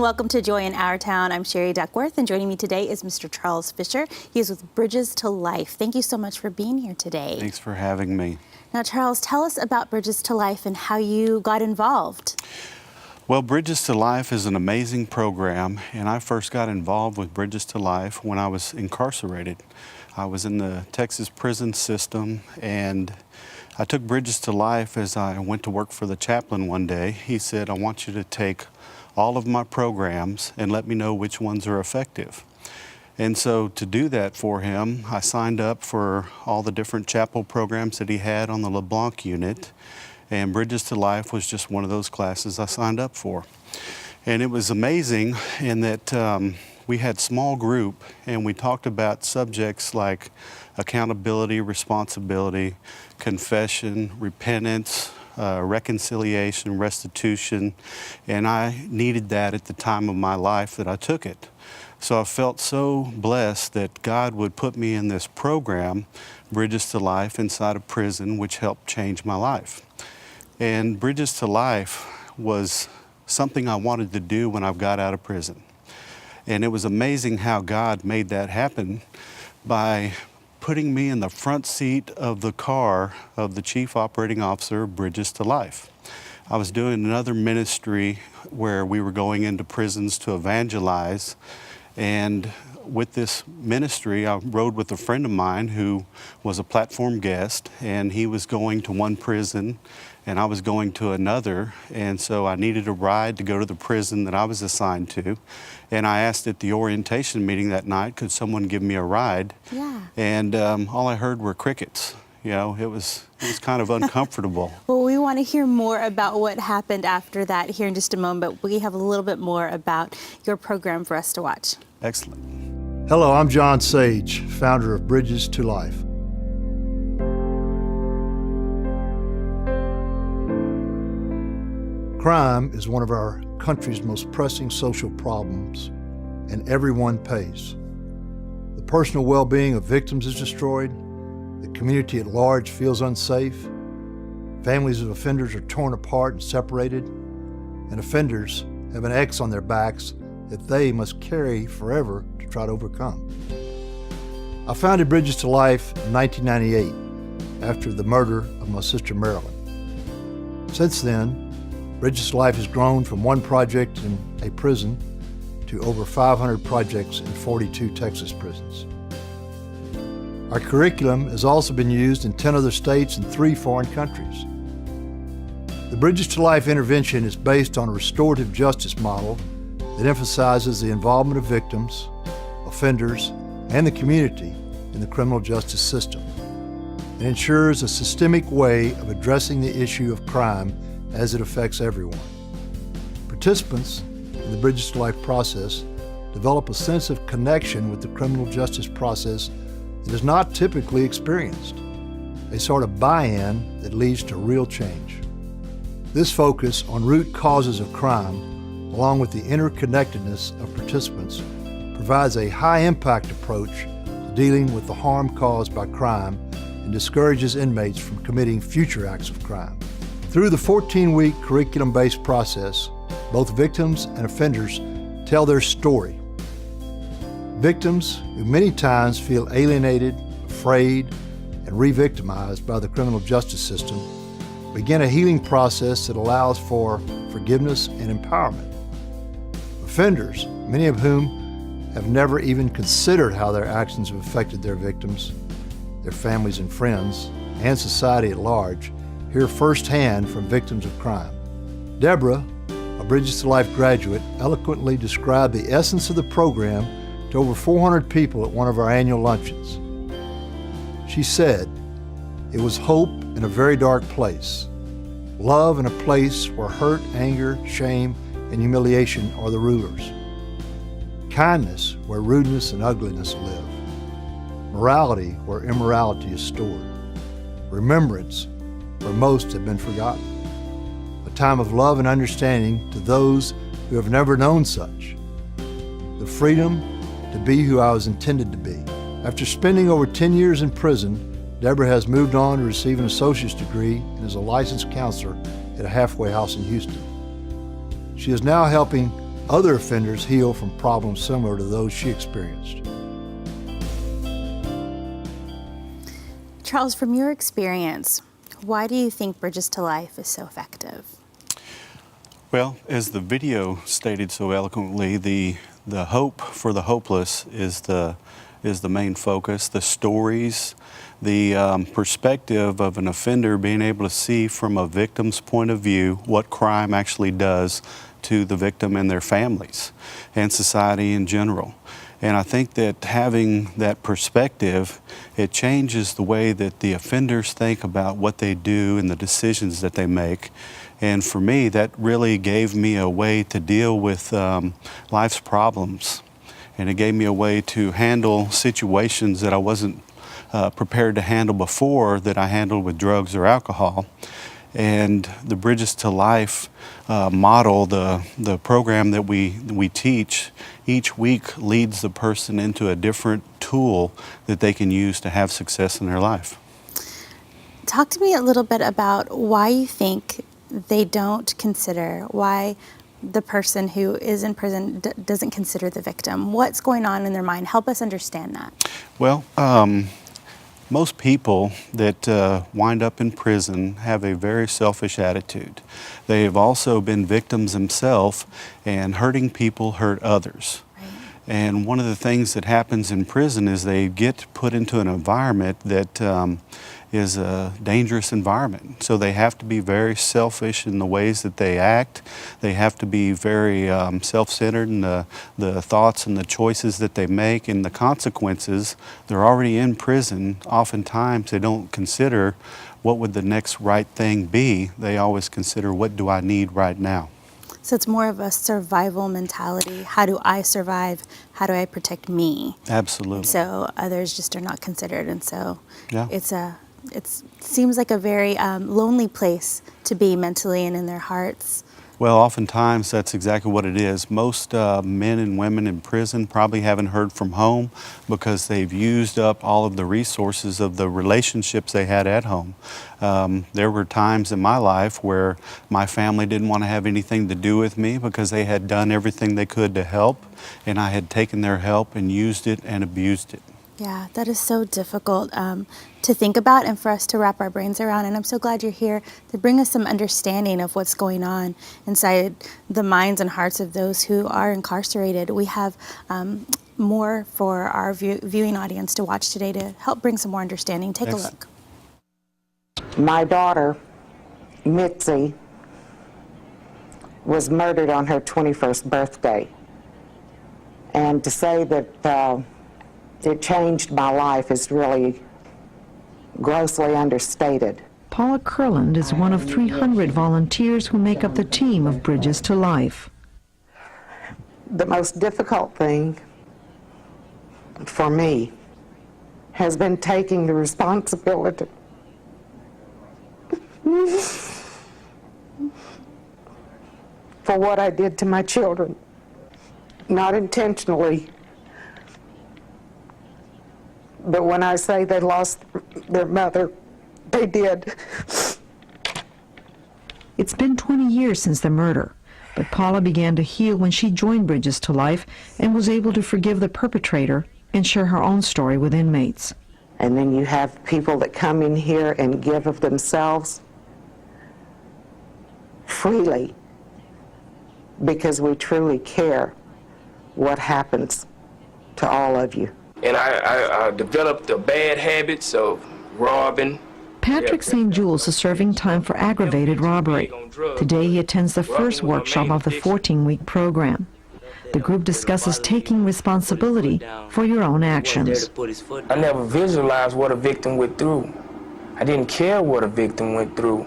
welcome to Joy in Our Town. I'm Sherry Duckworth, and joining me today is Mr. Charles Fisher. He is with Bridges to Life. Thank you so much for being here today. Thanks for having me. Now, Charles, tell us about Bridges to Life and how you got involved. Well, Bridges to Life is an amazing program, and I first got involved with Bridges to Life when I was incarcerated. I was in the Texas prison system, and I took Bridges to Life as I went to work for the chaplain one day. He said, I want you to take all of my programs and let me know which ones are effective. And so to do that for him, I signed up for all the different chapel programs that he had on the LeBlanc unit, and Bridges to Life was just one of those classes I signed up for. And it was amazing in that we had small group, and we talked about subjects like accountability, responsibility, confession, repentance, reconciliation, restitution, and I needed that at the time of my life that I took it. So I felt so blessed that God would put me in this program, Bridges to Life, inside of prison, which helped change my life. And Bridges to Life was something I wanted to do when I got out of prison. And it was amazing how God made that happen by putting me in the front seat of the car of the chief operating officer of Bridges to Life. I was doing another ministry where we were going into prisons to evangelize, and with this ministry, I rode with a friend of mine who was a platform guest, and he was going to one prison and I was going to another, and so I needed a ride to go to the prison that I was assigned to. And I asked at the orientation meeting that night, could someone give me a ride? Yeah. And all I heard were crickets. You know, it was kind of uncomfortable. Well, we want to hear more about what happened after that here in just a moment, but we have a little bit more about your program for us to watch. Excellent. Hello, I'm John Sage, founder of Bridges to Life. Crime is one of our country's most pressing social problems, and everyone pays. The personal well-being of victims is destroyed, the community at large feels unsafe, families of offenders are torn apart and separated, and offenders have an X on their backs that they must carry forever to try to overcome. I founded Bridges to Life in 1998 after the murder of my sister Marilyn. Since then, Bridges to Life has grown from one project in a prison to over 500 projects in 42 Texas prisons. Our curriculum has also been used in 10 other states and 3 foreign countries. The Bridges to Life intervention is based on a restorative justice model that emphasizes the involvement of victims, offenders, and the community in the criminal justice system. It ensures a systemic way of addressing the issue of crime as it affects everyone. Participants in the Bridges to Life process develop a sense of connection with the criminal justice process that is not typically experienced, a sort of buy-in that leads to real change. This focus on root causes of crime, along with the interconnectedness of participants, provides a high-impact approach to dealing with the harm caused by crime and discourages inmates from committing future acts of crime. Through the 14-week curriculum-based process, both victims and offenders tell their story. Victims who many times feel alienated, afraid, and re-victimized by the criminal justice system begin a healing process that allows for forgiveness and empowerment. Offenders, many of whom have never even considered how their actions have affected their victims, their families and friends, and society at large, hear firsthand from victims of crime. Deborah, a Bridges to Life graduate, eloquently described the essence of the program to over 400 people at one of our annual luncheons. She said, "It was hope in a very dark place, love in a place where hurt, anger, shame, and humiliation are the rulers, kindness where rudeness and ugliness live, morality where immorality is stored, remembrance where most have been forgotten, a time of love and understanding to those who have never known such, the freedom to be who I was intended to be." After spending over 10 years in prison, Deborah has moved on to receive an associate's degree and is a licensed counselor at a halfway house in Houston. She is now helping other offenders heal from problems similar to those she experienced. Charles, from your experience, why do you think Bridges to Life is so effective? Well, as the video stated so eloquently, the hope for the hopeless is the main focus. The stories, the perspective of an offender being able to see from a victim's point of view what crime actually does to the victim and their families and society in general. And I think that having that perspective, it changes the way that the offenders think about what they do and the decisions that they make. And for me, that really gave me a way to deal with life's problems. And it gave me a way to handle situations that I wasn't prepared to handle before, that I handled with drugs or alcohol. And the Bridges to Life model, the program that we teach, each week leads the person into a different tool that they can use to have success in their life. Talk to me a little bit about why you think they don't consider, why the person who is in prison doesn't consider the victim. What's going on in their mind? Help us understand that. Well, most people that wind up in prison have a very selfish attitude. They have also been victims themselves, and hurting people hurt others. Right. And one of the things that happens in prison is they get put into an environment that is a dangerous environment. So they have to be very selfish in the ways that they act. They have to be very self-centered in the thoughts and the choices that they make and the consequences. They're already in prison. Oftentimes they don't consider what would the next right thing be. They always consider, what do I need right now? So it's more of a survival mentality. How do I survive? How do I protect me? Absolutely. So others just are not considered, and so Yeah. it seems like a very lonely place to be mentally and in their hearts. Well, oftentimes that's exactly what it is. Most men and women in prison probably haven't heard from home because they've used up all of the resources of the relationships they had at home. There were times in my life where my family didn't want to have anything to do with me because they had done everything they could to help, and I had taken their help and used it and abused it. Yeah, that is so difficult to think about and for us to wrap our brains around. And I'm so glad you're here to bring us some understanding of what's going on inside the minds and hearts of those who are incarcerated. We have more for our viewing audience to watch today to help bring some more understanding. Take a look. My daughter, Mitzi, was murdered on her 21st birthday. And to say that it changed my life is really grossly understated. Paula Kurland is one of 300 volunteers who make up the team of Bridges to Life. The most difficult thing for me has been taking the responsibility for what I did to my children, not intentionally. But when I say they lost their mother, they did. It's been 20 years since the murder, but Paula began to heal when she joined Bridges to Life and was able to forgive the perpetrator and share her own story with inmates. And then you have people that come in here and give of themselves freely because we truly care what happens to all of you. And I developed the bad habits of robbing. Patrick St. Jules is serving time for aggravated robbery. Today he attends the first workshop of the 14-week program. The group discusses taking responsibility for your own actions. I never visualized what a victim went through. I didn't care what a victim went through.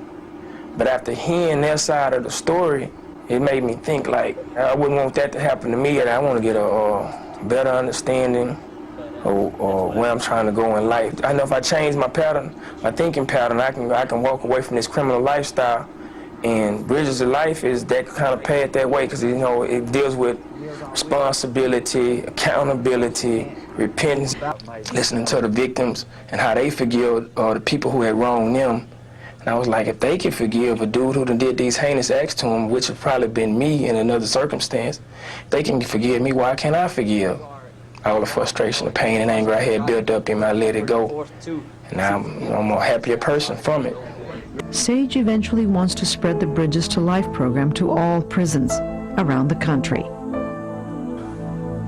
But after hearing their side of the story, it made me think like, I wouldn't want that to happen to me, and I want to get a better understanding or where I'm trying to go in life. I know if I change my pattern, my thinking pattern, I can walk away from this criminal lifestyle. And Bridges to Life is that kind of path that way, because it deals with responsibility, accountability, repentance, listening to the victims and how they forgive the people who had wronged them, And I was like, if they can forgive a dude who done did these heinous acts to him, which have probably been me in another circumstance, if they can forgive me, why can't I forgive? All the frustration, the pain, and anger I had built up in me, I let it go. And now I'm a happier person from it. Sage eventually wants to spread the Bridges to Life program to all prisons around the country.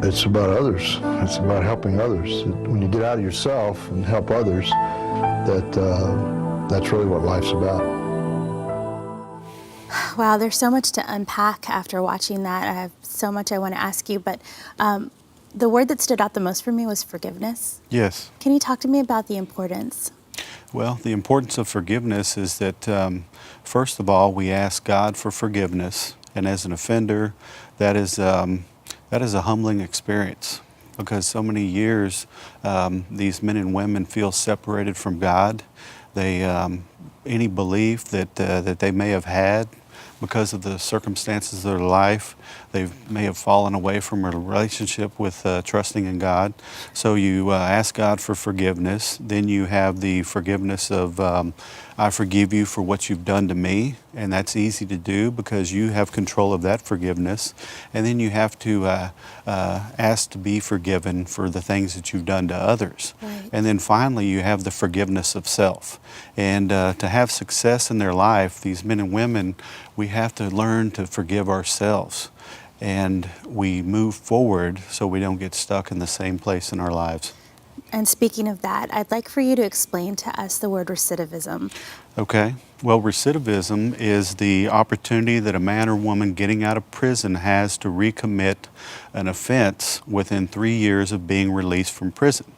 It's about others. It's about helping others. When you get out of yourself and help others, that's really what life's about. Wow, there's so much to unpack after watching that. I have so much I want to ask you, but the word that stood out the most for me was forgiveness. Yes. Can you talk to me about the importance? Well, the importance of forgiveness is that, first of all, we ask God for forgiveness. And as an offender, that is a humbling experience, because so many years these men and women feel separated from God. They, any belief that they may have had because of the circumstances of their life, they may have fallen away from a relationship with trusting in God. So you ask God for forgiveness. Then you have the forgiveness of, I forgive you for what you've done to me. And that's easy to do because you have control of that forgiveness. And then you have to ask to be forgiven for the things that you've done to others. Right. And then finally, you have the forgiveness of self. And to have success in their life, these men and women, we have to learn to forgive ourselves. And we move forward so we don't get stuck in the same place in our lives. And speaking of that, I'd like for you to explain to us the word recidivism. Okay. Well, recidivism is the opportunity that a man or woman getting out of prison has to recommit an offense within 3 years of being released from prison.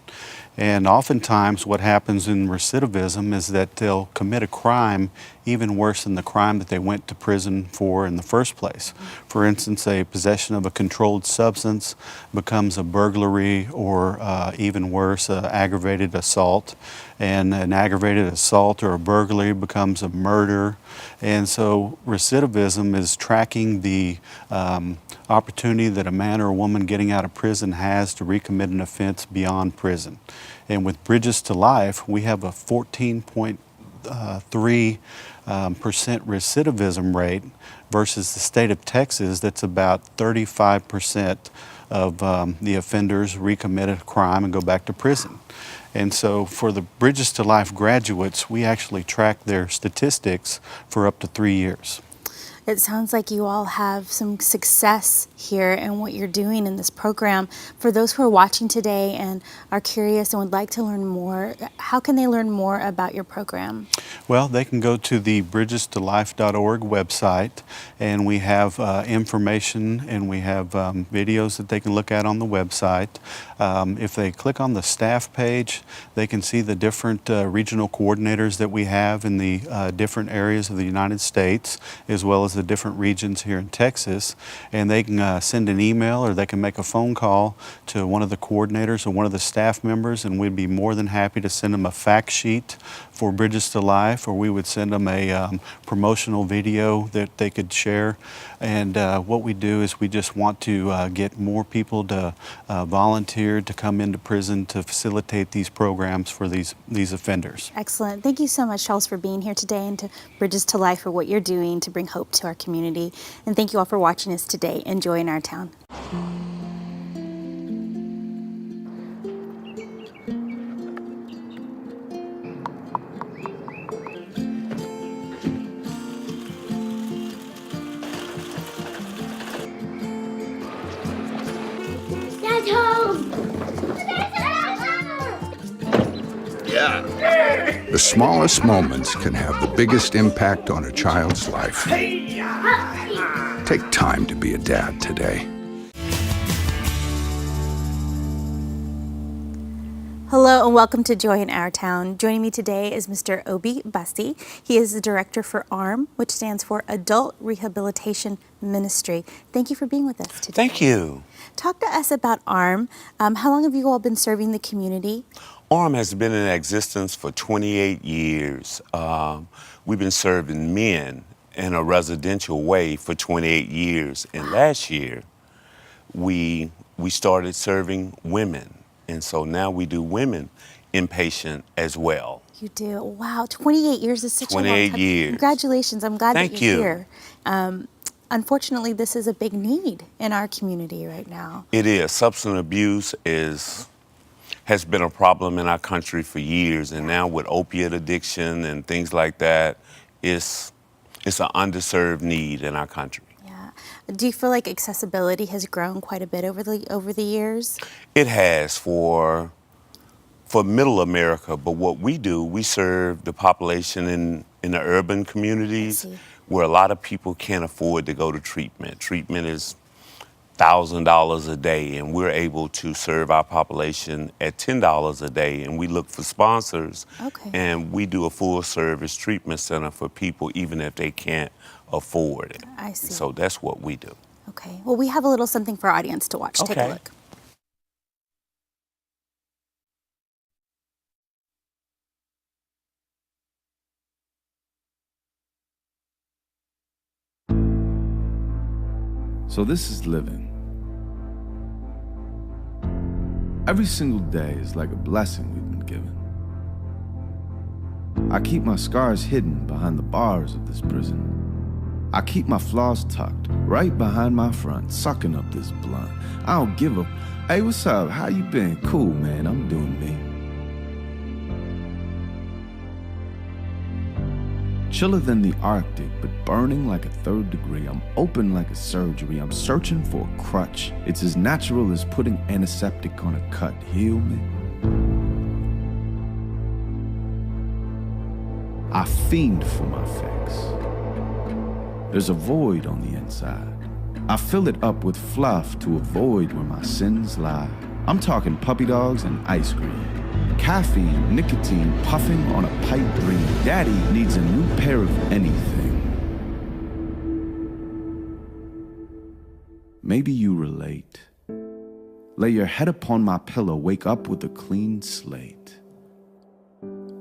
And oftentimes what happens in recidivism is that they'll commit a crime even worse than the crime that they went to prison for in the first place. For instance, a possession of a controlled substance becomes a burglary, or even worse, aggravated assault. And an aggravated assault or a burglary becomes a murder. And so recidivism is tracking the opportunity that a man or a woman getting out of prison has to recommit an offense beyond prison. And with Bridges to Life, we have a 14.3% recidivism rate versus the state of Texas that's about 35% of the offenders recommit a crime and go back to prison. And so for the Bridges to Life graduates, we actually track their statistics for up to 3 years. It sounds like you all have some success here in what you're doing in this program. For those who are watching today and are curious and would like to learn more, how can they learn more about your program? Well, they can go to the bridgestolife.org website, and we have information, and we have videos that they can look at on the website. If they click on the staff page, they can see the different regional coordinators that we have in the different areas of the United States, as well as the different regions here in Texas. And they can send an email, or they can make a phone call to one of the coordinators or one of the staff members, and we'd be more than happy to send them a fact sheet for Bridges to Life, or we would send them a promotional video that they could share. And what we do is we just want to get more people to volunteer to come into prison to facilitate these programs for these offenders. Excellent. Thank you so much, Charles, for being here today, and to Bridges to Life for what you're doing to bring hope to our community. And thank you all for watching us today. Enjoy in our town. Dad's home! The smallest moments can have the biggest impact on a child's life. Take time to be a dad today. Hello and welcome to Joy in Our Town. Joining me today is Mr. Obi Basti. He is the director for ARM, which stands for Adult Rehabilitation Ministry. Thank you for being with us today. Thank you. Talk to us about ARM. How long have you all been serving the community? ARM has been in existence for 28 years. We've been serving men in a residential way for 28 years. And last year, we started serving women. And so now we do women inpatient as well. You do. Wow, 28 years is such a long 28 time. years. Congratulations. I'm glad Thank that you're you. here. Unfortunately, this is a big need in our community right now. It is. Substance abuse has been a problem in our country for years, and now with opiate addiction and things like that, it's an underserved need in our country. Yeah. Do you feel like accessibility has grown quite a bit over the years? It has for Middle America, but what we do, we serve the population in the urban communities where a lot of people can't afford to go to treatment. Treatment is $1,000 a day, and we're able to serve our population at $10 a day, and we look for sponsors, and we do a full-service treatment center for people even if they can't afford it. I see. So that's what we do. Okay. Well, we have a little something for our audience to watch. Take a look. So this is living. Every single day is like a blessing we've been given. I keep my scars hidden behind the bars of this prison. I keep my flaws tucked right behind my front, sucking up this blunt. I don't give a, hey, what's up? How you been? Cool, man, I'm doing me. Chiller than the Arctic, but burning like a 3rd degree. I'm open like a surgery. I'm searching for a crutch. It's as natural as putting antiseptic on a cut. Heal me. I fiend for my fix. There's a void on the inside. I fill it up with fluff to avoid where my sins lie. I'm talking puppy dogs and ice cream. Caffeine, nicotine, puffing on a pipe dream. Daddy needs a new pair of anything. Maybe you relate. Lay your head upon my pillow, wake up with a clean slate.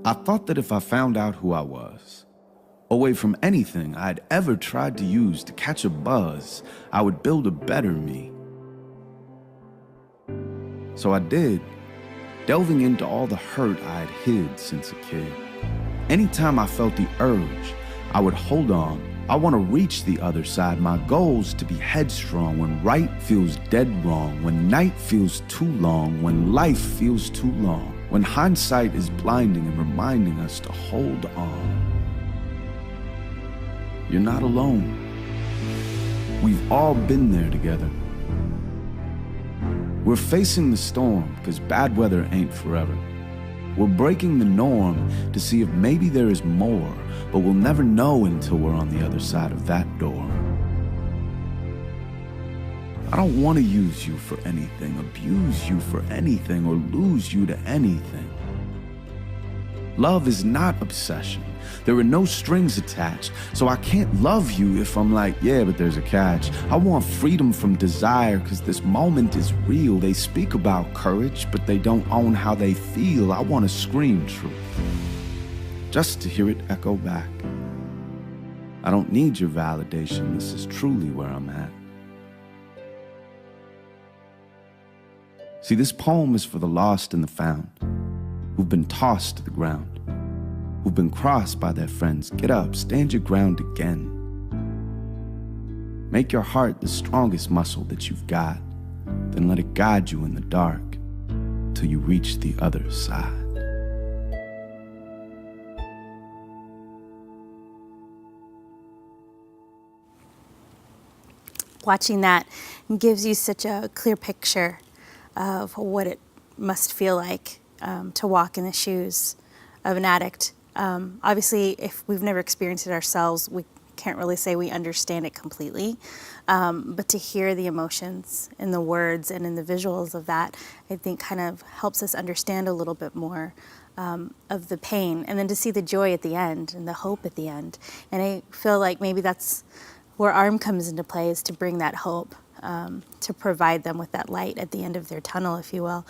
I thought that if I found out who I was, away from anything I'd ever tried to use to catch a buzz, I would build a better me. So I did. Delving into all the hurt I had hid since a kid. Anytime I felt the urge, I would hold on. I want to reach the other side. My goal's to be headstrong when right feels dead wrong, when night feels too long, when life feels too long, when hindsight is blinding and reminding us to hold on. You're not alone. We've all been there together. We're facing the storm because bad weather ain't forever. We're breaking the norm to see if maybe there is more, but we'll never know until we're on the other side of that door. I don't want to use you for anything, abuse you for anything, or lose you to anything. Love is not obsession. There are no strings attached, so I can't love you if I'm like, yeah, but there's a catch. I want freedom from desire because this moment is real. They speak about courage, but they don't own how they feel. I want to scream truth, just to hear it echo back. I don't need your validation. This is truly where I'm at. See, this poem is for the lost and the found, who've been tossed to the ground, who've been crossed by their friends. Get up, stand your ground again. Make your heart the strongest muscle that you've got, then let it guide you in the dark till you reach the other side. Watching that gives you such a clear picture of what it must feel like to walk in the shoes of an addict. Obviously, if we've never experienced it ourselves, we can't really say we understand it completely. But to hear the emotions in the words and in the visuals of that, I think kind of helps us understand a little bit more of the pain. And then to see the joy at the end and the hope at the end. And I feel like maybe that's where ARM comes into play, is to bring that hope, to provide them with that light at the end of their tunnel, if you will.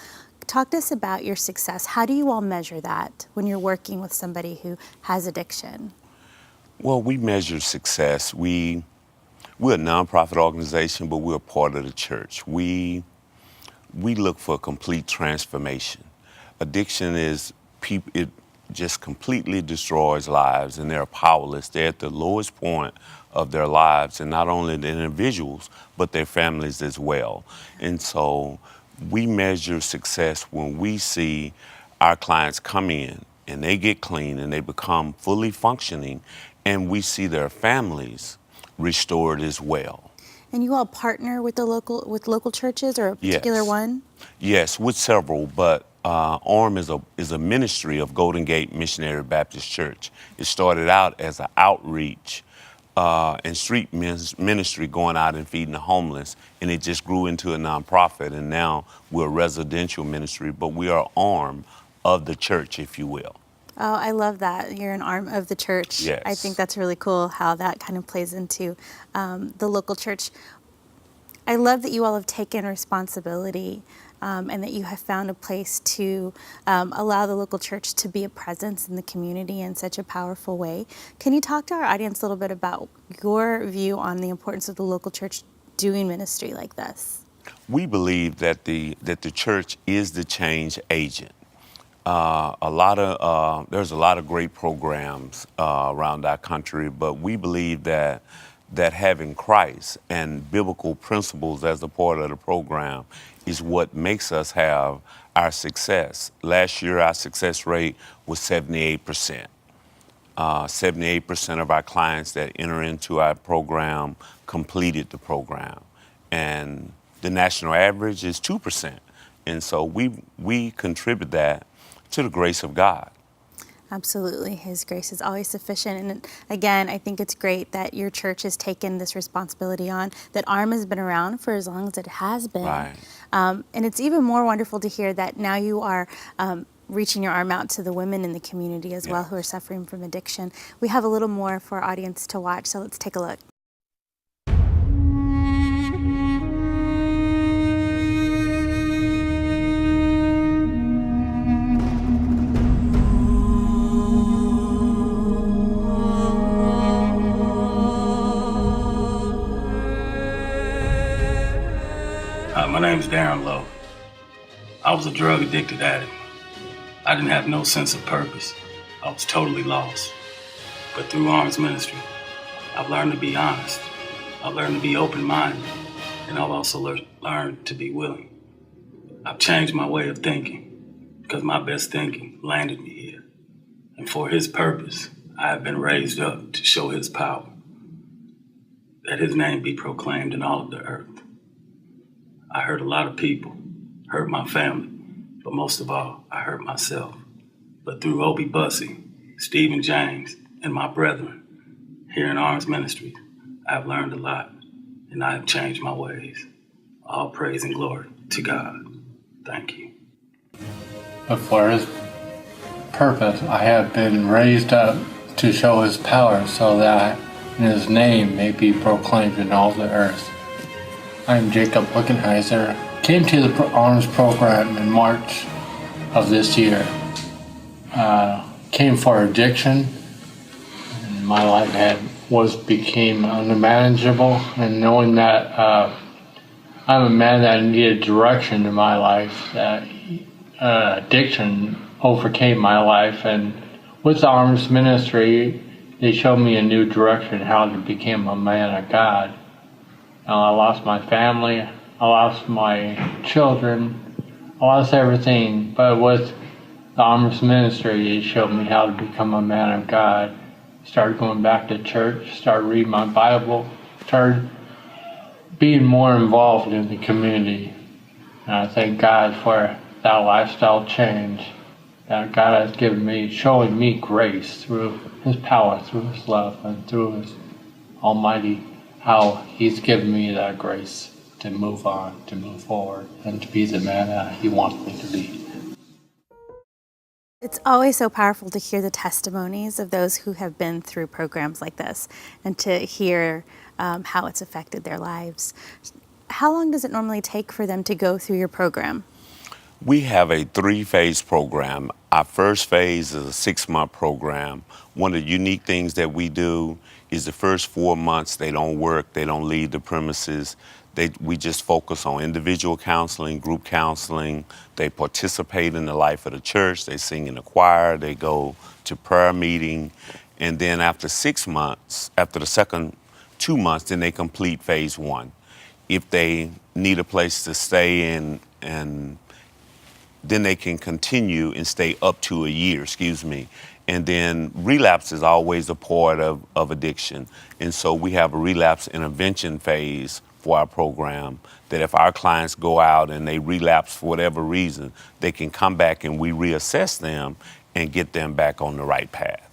Talk to us about your success. How do you all measure that when you're working with somebody who has addiction? Well, we measure success. We're a nonprofit organization, but we're a part of the church. We look for a complete transformation. Addiction is just completely destroys lives, and they're powerless. They're at the lowest point of their lives, and not only the individuals, but their families as well. And so we measure success when we see our clients come in and they get clean and they become fully functioning, and we see their families restored as well. And you all partner with local churches, or a particular Yes. one? Yes, with several, but ARM is a ministry of Golden Gate Missionary Baptist Church. It started out as an outreach and street ministry, going out and feeding the homeless, and it just grew into a nonprofit, and now we're a residential ministry, but we are arm of the church, if you will. Oh, I love that. You're an arm of the church. Yes. I think that's really cool how that kind of plays into the local church. I love that you all have taken responsibility and that you have found a place to allow the local church to be a presence in the community in such a powerful way. Can you talk to our audience a little bit about your view on the importance of the local church doing ministry like this? We believe that the church is the change agent. There's a lot of great programs around our country, but we believe that having Christ and biblical principles as a part of the program is what makes us have our success. Last year, our success rate was 78%. 78% of our clients that enter into our program completed the program, and the national average is 2%. And so we contribute that to the grace of God. Absolutely. His grace is always sufficient. And again, I think it's great that your church has taken this responsibility on, that ARM has been around for as long as it has been. Right. And it's even more wonderful to hear that now you are reaching your arm out to the women in the community as well who are suffering from addiction. We have a little more for our audience to watch, so let's take a look. My name's Darren Lowe. I was a drug addicted addict. I didn't have no sense of purpose. I was totally lost. But through Arms Ministry, I've learned to be honest. I've learned to be open-minded. And I've also learned to be willing. I've changed my way of thinking because my best thinking landed me here. And for His purpose, I have been raised up to show His power. That His name be proclaimed in all of the earth. I hurt a lot of people, hurt my family, but most of all, I hurt myself. But through Obie Bussey, Stephen James, and my brethren here in Arms Ministries, I've learned a lot, and I have changed my ways. All praise and glory to God. Thank you. But for His purpose, I have been raised up to show His power so that His name may be proclaimed in all the earth. I'm Jacob Wickenheiser. Came to the Arms program in March of this year. Came for addiction. And my life became unmanageable, and knowing that I'm a man that needed direction in my life, that addiction overcame my life, and with the Arms Ministry, they showed me a new direction, how to become a man of God. I lost my family, I lost my children, I lost everything, but with the Arms Ministry, it showed me how to become a man of God. Started going back to church, started reading my Bible, started being more involved in the community. And I thank God for that lifestyle change that God has given me, showing me grace through His power, through His love, and through His Almighty, how He's given me that grace to move on, to move forward, and to be the man that He wants me to be. It's always so powerful to hear the testimonies of those who have been through programs like this and to hear how it's affected their lives. How long does it normally take for them to go through your program? We have a 3-phase program. Our first phase is a 6-month program. One of the unique things that we do is the first 4 months, they don't work, they don't leave the premises. We just focus on individual counseling, group counseling. They participate in the life of the church. They sing in the choir. They go to prayer meeting. And then after 6 months, after the second 2 months, then they complete phase 1. If they need a place to stay and then they can continue and stay up to a year, And then relapse is always a part of addiction. And so we have a relapse intervention phase for our program that if our clients go out and they relapse for whatever reason, they can come back and we reassess them and get them back on the right path.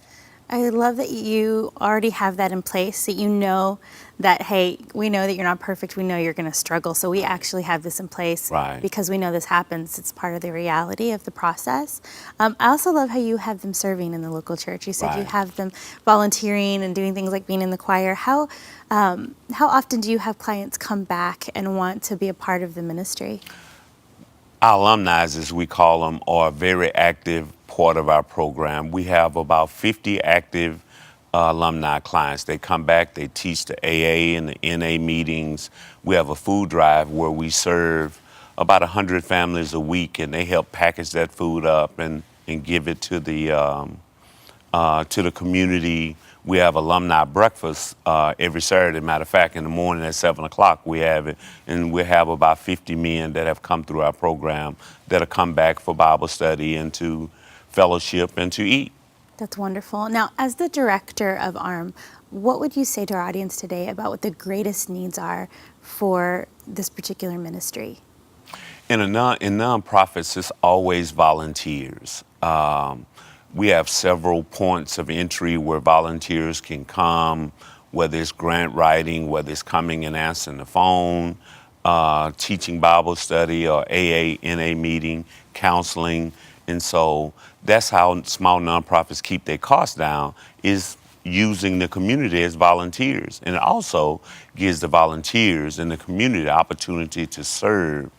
I love that you already have that in place, that you know that, hey, we know that you're not perfect. We know you're going to struggle. So we actually have this in place because we know this happens. It's part of the reality of the process. I also love how you have them serving in the local church. You said you have them volunteering and doing things like being in the choir. How often do you have clients come back and want to be a part of the ministry? Our alumni, as we call them, are a very active part of our program. We have about 50 active alumni clients. They come back, they teach the AA and the NA meetings. We have a food drive where we serve about 100 families a week, and they help package that food up and give it to the community. We have alumni breakfast every Saturday. Matter of fact, in the morning at 7 o'clock we have it, and we have about 50 men that have come through our program that'll come back for Bible study and to fellowship and to eat. That's wonderful. Now, as the director of ARM, what would you say to our audience today about what the greatest needs are for this particular ministry? In nonprofits, it's always volunteers. We have several points of entry where volunteers can come, whether it's grant writing, whether it's coming and answering the phone, teaching Bible study or AA, NA meeting, counseling. And so that's how small nonprofits keep their costs down, is using the community as volunteers. And it also gives the volunteers in the community the opportunity to serve.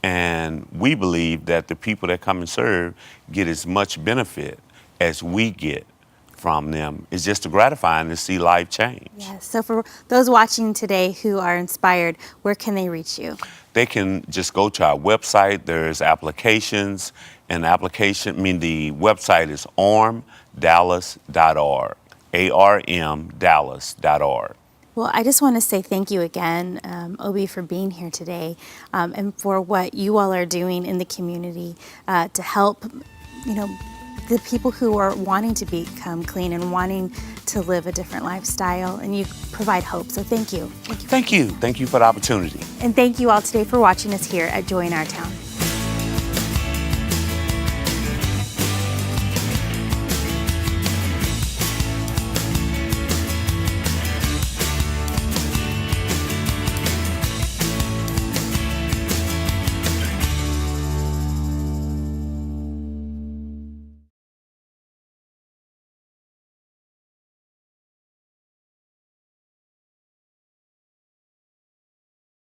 And we believe that the people that come and serve get as much benefit as we get from them. It's just gratifying to see life change. Yes. So for those watching today who are inspired, where can they reach you? They can just go to our website. There's applications, and the website is armdallas.org, armdallas.org. Well, I just want to say thank you again, Obi, for being here today, and for what you all are doing in the community to help, the people who are wanting to become clean and wanting to live a different lifestyle, and you provide hope. So thank you. Thank you. Thank you for the opportunity. And thank you all today for watching us here at Joy in Our Town.